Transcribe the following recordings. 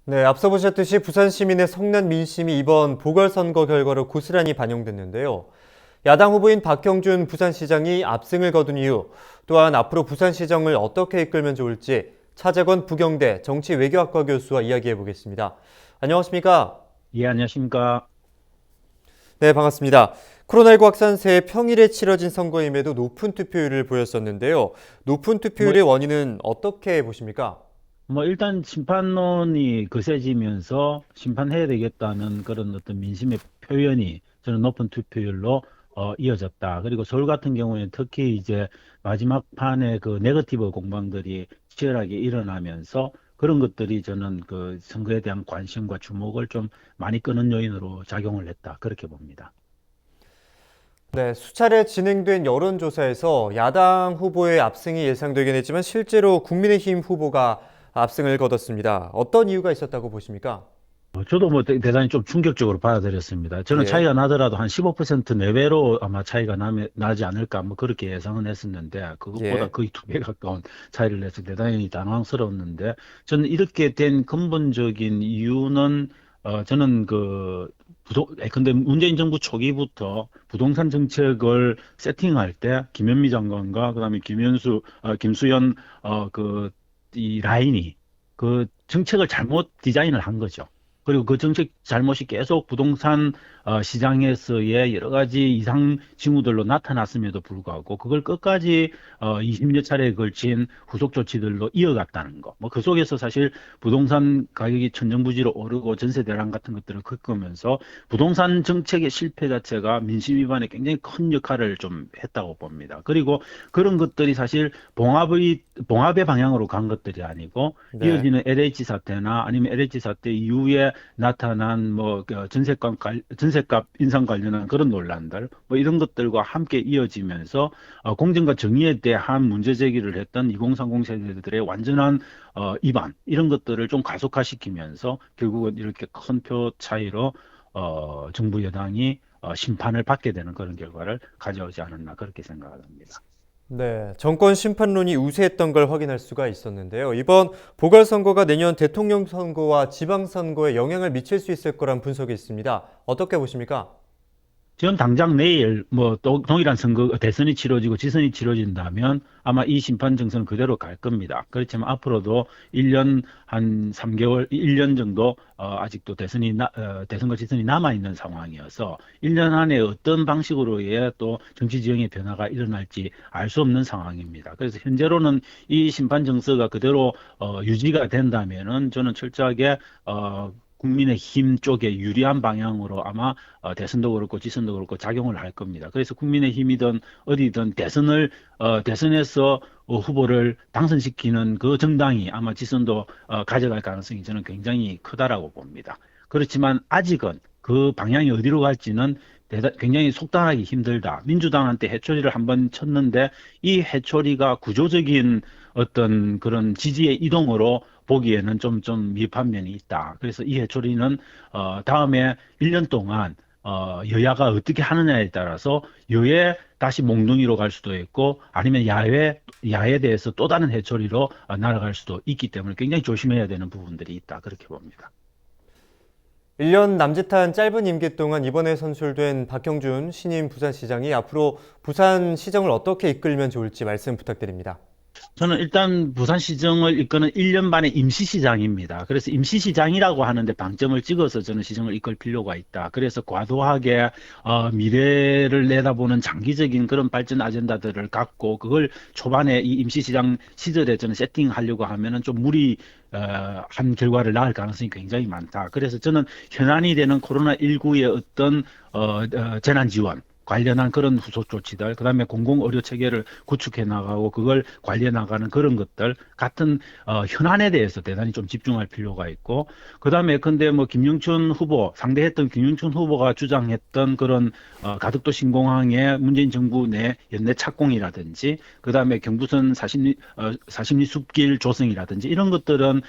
네, 앞서 보셨듯이 부산 시민의 성난 민심이 이번 보궐선거 결과로 고스란히 반영됐는데요. 야당 후보인 박형준 부산시장이 압승을 거둔 이유, 또한 앞으로 부산시정을 어떻게 이끌면 좋을지 차재권 부경대 정치외교학과 교수와 이야기해 보겠습니다. 안녕하십니까? 예, 안녕하십니까. 네, 반갑습니다. 코로나19 확산세 평일에 치러진 선거임에도 높은 투표율을 보였었는데요. 높은 뭐, 투표율의 원인은 어떻게 보십니까? 일단 심판론이 거세지면서 심판해야 되겠다는 그런 어떤 민심의 표현이 저는 높은 투표율로 이어졌다. 그리고 서울 같은 경우에는 특히 이제 마지막 판에 그 네거티브 공방들이 치열하게 일어나면서 그런 것들이 저는 그 선거에 대한 관심과 주목을 좀 많이 끄는 요인으로 작용을 했다. 그렇게 봅니다. 네, 수차례 진행된 여론조사에서 야당 후보의 압승이 예상되긴 했지만 실제로 국민의힘 후보가 압승을 거뒀습니다. 어떤 이유가 있었다고 보십니까? 저도 뭐 대단히 좀 충격적으로 받아들였습니다. 저는 예. 차이가 나더라도 한 15% 내외로 아마 차이가 나지 않을까 뭐 그렇게 예상은 했었는데 그것보다 예. 거의 2배 가까운 차이를 내서 대단히 당황스러웠는데 저는 이렇게 된 근본적인 이유는 저는 근데 문재인 정부 초기부터 부동산 정책을 세팅할 때 김현미 장관과 그다음에 김수현 이 라인이 그 정책을 잘못 디자인을 한 거죠. 그리고 그 정책 잘못이 계속 부동산 시장에서의 여러 가지 이상 징후들로 나타났음에도 불구하고 그걸 끝까지 20여 차례에 걸친 후속 조치들로 이어갔다는 거. 뭐 그 속에서 사실 부동산 가격이 천정부지로 오르고 전세 대란 같은 것들을 겪으면서 부동산 정책의 실패 자체가 민심 위반에 굉장히 큰 역할을 좀 했다고 봅니다. 그리고 그런 것들이 사실 봉합의 방향으로 간 것들이 아니고 네. 이어지는 LH 사태나 아니면 LH 사태 이후에 나타난 그 전세값 인상 관련한 그런 논란들 뭐 이런 것들과 함께 이어지면서 공정과 정의에 대한 문제 제기를 했던 2030 세대들의 완전한 위반 이런 것들을 좀 가속화시키면서 결국은 이렇게 큰 표 차이로 정부 여당이 심판을 받게 되는 그런 결과를 가져오지 않았나 그렇게 생각을 합니다. 네, 정권 심판론이 우세했던 걸 확인할 수가 있었는데요. 이번 보궐선거가 내년 대통령 선거와 지방선거에 영향을 미칠 수 있을 거란 분석이 있습니다. 어떻게 보십니까? 지금 당장 내일 뭐 또 동일한 선거 대선이 치러지고 지선이 치러진다면 아마 이 심판 정선은 그대로 갈 겁니다. 그렇지만 앞으로도 1년 한 3개월, 1년 정도 아직도 대선과 지선이 남아 있는 상황이어서 1년 안에 어떤 방식으로의 또 정치 지형의 변화가 일어날지 알 수 없는 상황입니다. 그래서 현재로는 이 심판 정서가 그대로 유지가 된다면은 저는 철저하게 국민의힘 쪽에 유리한 방향으로 아마 대선도 그렇고 지선도 그렇고 작용을 할 겁니다. 그래서 국민의힘이든 어디든 대선에서 후보를 당선시키는 그 정당이 아마 지선도 가져갈 가능성이 저는 굉장히 크다라고 봅니다. 그렇지만 아직은 그 방향이 어디로 갈지는 굉장히 속단하기 힘들다. 민주당한테 해초리를 한번 쳤는데 이 해초리가 구조적인 어떤 그런 지지의 이동으로 보기에는 좀 미흡한 면이 있다. 그래서 이 해초리는 다음에 1년 동안 여야가 어떻게 하느냐에 따라서 여에 다시 몽둥이로 갈 수도 있고 아니면 야에 대해서 또 다른 해초리로 날아갈 수도 있기 때문에 굉장히 조심해야 되는 부분들이 있다. 그렇게 봅니다. 1년 남짓한 짧은 임기 동안 이번에 선출된 박형준 신임 부산시장이 앞으로 부산시정을 어떻게 이끌면 좋을지 말씀 부탁드립니다. 저는 일단 부산시정을 이끄는 1년 반의 임시시장입니다. 그래서 임시시장이라고 하는데 방점을 찍어서 저는 시정을 이끌 필요가 있다. 그래서 과도하게 미래를 내다보는 장기적인 그런 발전 아젠다들을 갖고 그걸 초반에 이 임시시장 시절에 저는 세팅하려고 하면은 좀 한 결과를 낳을 가능성이 굉장히 많다. 그래서 저는 현안이 되는 코로나19의 어떤 재난 지원 관련한 그런 후속 조치들, 그다음에 공공 의료 체계를 구축해 나가고 그걸 관리해 나가는 그런 것들 같은 현안에 대해서 대단히 좀 집중할 필요가 있고, 그다음에 근데 뭐 김영춘 후보 상대했던 김영춘 후보가 주장했던 그런 가덕도 신공항의 문재인 정부 내 연내 착공이라든지, 그다음에 경부선 사십리 숲길 조성이라든지 이런 것들은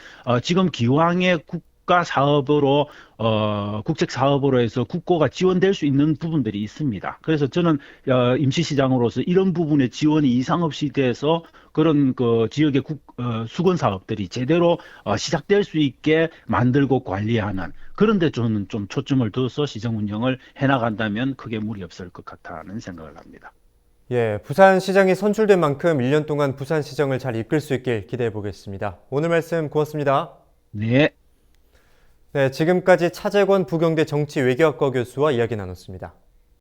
지금 기왕에 국가 사업으로 국책 사업으로 해서 국고가 지원될 수 있는 부분들이 있습니다. 그래서 저는 임시시장으로서 이런 부분에 지원이 이상 없이 돼서 그런 그 지역의 수건 사업들이 제대로 시작될 수 있게 만들고 관리하는 그런 데 저는 좀 초점을 둬서 시정 운영을 해나간다면 크게 무리 없을 것 같다는 생각을 합니다. 예, 부산시장이 선출된 만큼 1년 동안 부산시정을 잘 이끌 수 있길 기대해 보겠습니다. 오늘 말씀 고맙습니다. 네. 네, 지금까지 차재권 부경대 정치외교학과 교수와 이야기 나눴습니다.